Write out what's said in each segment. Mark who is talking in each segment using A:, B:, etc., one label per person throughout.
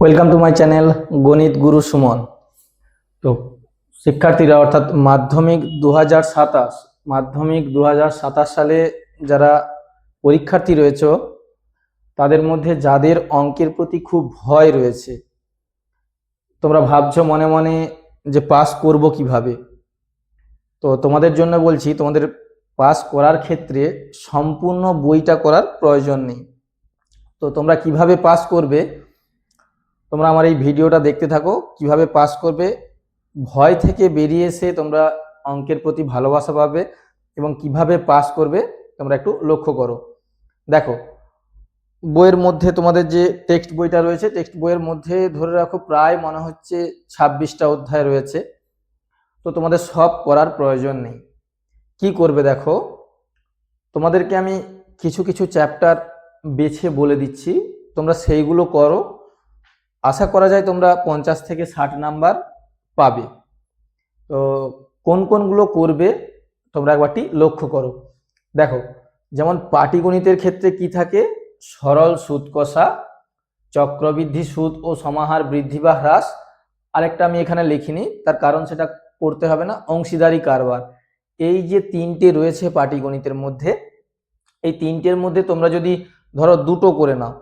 A: Welcome to my channel গণিত গুরু সুমন। তো শিক্ষার্থীরা অর্থাৎ মাধ্যমিক 2027 সালে যারা পরীক্ষার্থী রয়েছে তাদের মধ্যে যাদের অঙ্কের প্রতি খুব ভয় রয়েছে, তোমরা ভাবছো মনে মনে যে পাস করব কিভাবে। তো তোমাদের জন্য বলছি, তোমাদের পাস করার ক্ষেত্রে সম্পূর্ণ বইটা করার প্রয়োজন নেই। তো তোমরা কিভাবে পাস করবে, তোমরা আমার এই ভিডিওটা দেখতে থাকো। কিভাবে পাস করবে, ভয় থেকে বেরিয়ে এসে তোমরা অঙ্কের প্রতি ভালোবাসা পাবে এবং কিভাবে পাস করবে তোমরা একটু লক্ষ্য করো। দেখো, বইয়ের মধ্যে তোমাদের যে টেক্সট বইটা রয়েছে, টেক্সট বইয়ের মধ্যে ধরে রাখো প্রায় মনে হচ্ছে 26টা অধ্যায় রয়েছে। তো তোমাদের সব করার প্রয়োজন নেই। কি করবে দেখো, তোমাদেরকে আমি কিছু কিছু চ্যাপ্টার বেছে বলে দিচ্ছি, তোমরা সেইগুলো করো। আশা করা যায় তোমরা 50 থেকে 60 নাম্বার পাবে। তো কোন কোনগুলো করবে তোমরা একবারটি লক্ষ্য করো। দেখো, যেমন পাটিগণিতের ক্ষেত্রে কি থাকে, সরল সুদ কষা, চক্রবৃদ্ধি সুদ ও সমাহার বৃদ্ধি বা হ্রাস। আরেকটা আমি এখানে লিখিনি, তার কারণ সেটা করতে হবে না, অংশীদারি কারবার। এই যে তিনটে রয়েছে পাটিগণিতের মধ্যে, এই তিনটের মধ্যে তোমরা যদি ধরো দুটো করে নাও,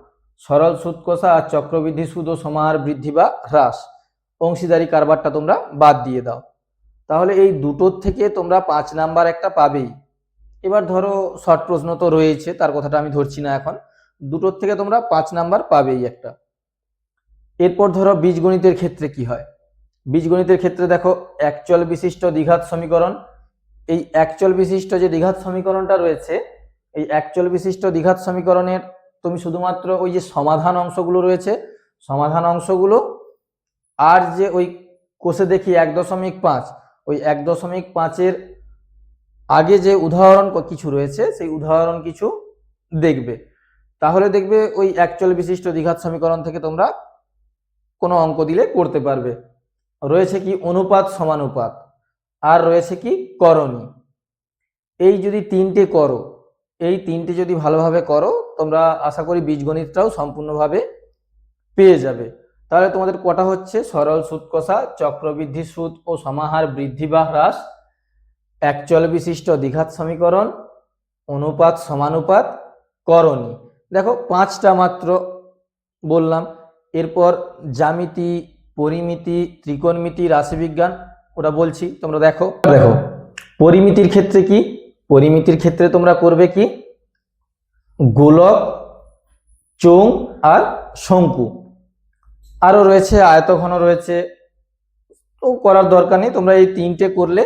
A: সরল সুদ কষা আর চক্রবৃদ্ধি সুদ ও সমাহার বৃদ্ধি বা হ্রাস, অংশীদারি কারবারটা তোমরা বাদ দিয়ে দাও, তাহলে এই দুটোর থেকে তোমরা 5 নাম্বার একটা পাবেই। এবার ধরো শর্ট প্রশ্ন তো রয়েছে, তার কথাটা আমি ধরছি না এখন, দুটোর থেকে তোমরা 5 নাম্বার পাবেই একটা। এরপর ধরো বীজগণিতের ক্ষেত্রে কি হয়, বীজগণিতের ক্ষেত্রে দেখো একচল বিশিষ্ট দ্বিঘাত সমীকরণ। এই একচল বিশিষ্ট যে দ্বিঘাত সমীকরণটা রয়েছে, এই একচল বিশিষ্ট দ্বিঘাত সমীকরণের তুমি শুধুমাত্র ওই যে সমাধান অংশগুলো রয়েছে, সমাধান অংশগুলো আর যে ওই কোষে দেখি 1.5, ওই 1.5-এর আগে যে উদাহরণ কিছু রয়েছে সেই উদাহরণ কিছু দেখবে, তাহলে দেখবে ওই একচল বিশিষ্ট দ্বিঘাত সমীকরণ থেকে তোমরা কোনো অঙ্ক দিলে করতে পারবে। রয়েছে কি অনুপাত সমানুপাত, আর রয়েছে কি করণী। এই যদি তিনটে করো, এই তিনটে যদি ভালোভাবে করো, তোমরা আশা করি বীজগণিতটাও সম্পূর্ণভাবে পেয়ে যাবে। তাহলে তোমাদের কটা হচ্ছে, সরল সুদ কষা, চক্রবৃদ্ধি সুদ ও সমাহার বৃদ্ধি বা হ্রাস, একচল বিশিষ্ট দ্বিঘাত সমীকরণ, অনুপাত সমানুপাত, করণী। দেখো 5টা মাত্র বললাম। এরপর জ্যামিতি, পরিমিতি, ত্রিকোণমিতি, রাশিবিজ্ঞান, ওটা বলছি তোমরা দেখো। দেখো পরিমিতির ক্ষেত্রে কি, পরিমিতির ক্ষেত্রে তোমরা করবে কি, গোলক, চোঙ আর শঙ্কু, আরো রয়েছে আয়তঘন রয়েছে, তো করার দরকার নেই, তোমরা এই তিনটে করলে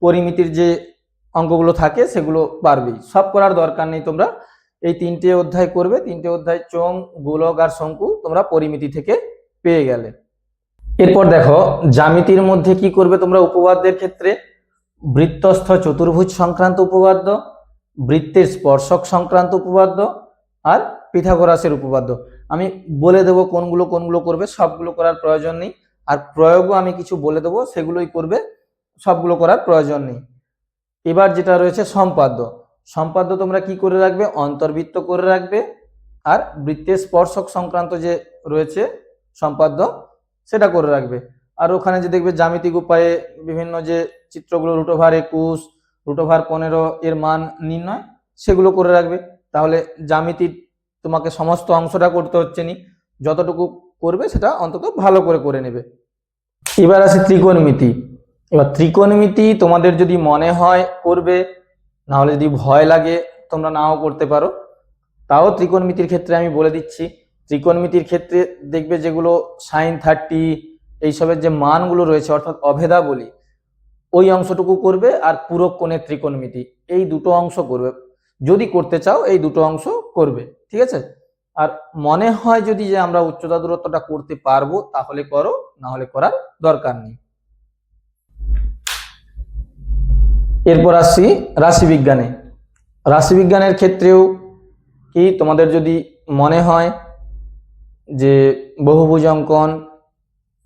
A: পরিমিতির যে অঙ্কগুলো থাকে সেগুলো পারবেই, সব করার দরকার নেই। তোমরা এই তিনটে অধ্যায় করবে, তিনটে অধ্যায় চোঙ, গোলক আর শঙ্কু তোমরা পরিমিতি থেকে পেয়ে গেলে। এরপর দেখো জ্যামিতির মধ্যে কি করবে তোমরা, উপপাদ্যের ক্ষেত্রে বৃত্তস্থ চতুর্ভুজ সংক্রান্ত উপপাদ্য, বৃত্তের স্পর্শক সংক্রান্ত উপপাদ্য আর পিথাগোরাসের উপপাদ্য। আমি বলে দেবো কোনগুলো কোনগুলো করবে, সবগুলো করার প্রয়োজন নেই। আর প্রয়োগও আমি কিছু বলে দেবো, সেগুলোই করবে, সবগুলো করার প্রয়োজন নেই। এবার যেটা রয়েছে সম্পাদ্য, সম্পাদ্য তোমরা কি করে রাখবে, অন্তর্বৃত্ত করে রাখবে, আর বৃত্তের স্পর্শক সংক্রান্ত যে রয়েছে সম্পাদ্য সেটা করে রাখবে। আর ওখানে যে দেখবে জ্যামিতিক উপায়ে বিভিন্ন যে চিত্রগুলো, √21, √15 এর মান নির্ণয়, সেগুলো করে রাখবে। তাহলে জ্যামিতির তোমাকে সমস্ত অংশটা করতে হচ্ছে না, যতটুকু করবে সেটা অন্তত ভালো করে নেবে। এবার আসি ত্রিকোণমিতি। এবার ত্রিকোণমিতি তোমাদের যদি মনে হয় করবে, না হলে যদি ভয় লাগে তোমরা নাও করতে পারো। তাও ত্রিকোণমিতির ক্ষেত্রে আমি বলে দিচ্ছি, ত্রিকোণমিতির ক্ষেত্রে দেখবে যেগুলো sin 30 এইসবের যে মানগুলো রয়েছে অর্থাৎ অভেদা বলি, ওই অংশটুকু করবে, আর পূরক কোণের ত্রিকোণমিতি, এই দুটো অংশ করবে। যদি করতে চাও এই দুটো অংশ করবে, ঠিক আছে। আর মনে হয় যদি যে আমরা উচ্চতা দূরত্বটা করতে পারবো তাহলে করো, না হলে করার দরকার নেই। এরপর আসছি রাশিবিজ্ঞানে। রাশিবিজ্ঞানের ক্ষেত্রেও কি তোমাদের যদি মনে হয় যে বহুভুজ অঙ্কন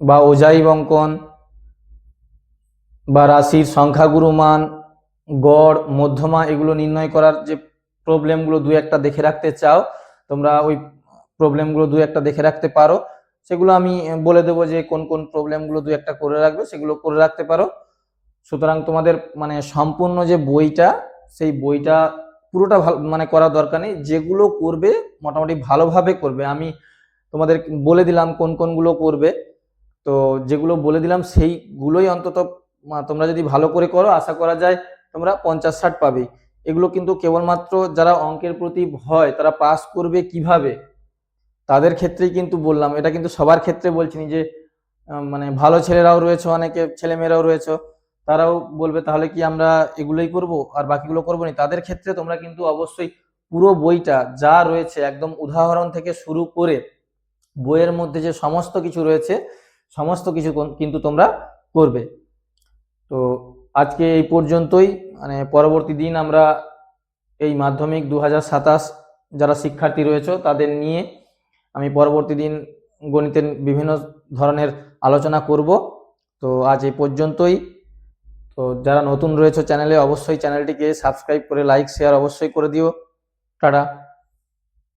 A: বা অজাইব অঙ্কন বা রাশির সংখ্যাগুরু মান, গড়, মধ্যমা, এগুলো নির্ণয় করার যে প্রবলেমগুলো দু একটা দেখে রাখতে চাও, তোমরা ওই প্রবলেমগুলো দু একটা দেখে রাখতে পারো। সেগুলো আমি বলে দেবো যে কোন কোন প্রবলেমগুলো দু একটা করে রাখবে, সেগুলো করে রাখতে পারো। সুতরাং তোমাদের মানে সম্পূর্ণ যে বইটা, সেই বইটা পুরোটা ভালো মানে করার দরকার নেই, যেগুলো করবে মোটামুটি ভালোভাবে করবে। আমি তোমাদের বলে দিলাম কোন কোনগুলো করবে, তো যেগুলো বলে দিলাম সেইগুলোই অন্তত তোমরা যদি ভালো করে করো, আশা করা যায় তোমরা 50-60 পাবে। এগুলো কিন্তু কেবলমাত্র যারা অঙ্কের প্রতি ভয়, তারা পাস করবে কিভাবে তাদের ক্ষেত্রেই কিন্তু বললাম, এটা কিন্তু সবার ক্ষেত্রে বলছি না যে মানে ভালো ছেলেরাও রয়েছে, অনেকে ছেলেমেয়েরাও রয়েছে, তারাও বলবে তাহলে কি আমরা এগুলোই করব আর বাকিগুলো করবো না। তাদের ক্ষেত্রে তোমরা কিন্তু অবশ্যই পুরো বইটা যা রয়েছে একদম উদাহরণ থেকে শুরু করে বইয়ের মধ্যে যে সমস্ত কিছু রয়েছে সমস্ত কিছু কিন্তু তোমরা করবে। তো আজকে এই পর্যন্তই, মানে পরবর্তী দিন আমরা এই মাধ্যমিক 2027 যারা শিক্ষার্থী রয়েছে তাদের নিয়ে আমি পরবর্তী দিন গণিতের বিভিন্ন ধরনের আলোচনা করব। তো আজ এই পর্যন্তই। তো যারা নতুন রয়েছে চ্যানেলে, অবশ্যই চ্যানেলটিকে সাবস্ক্রাইব করে লাইক শেয়ার অবশ্যই করে দিও। টাটা।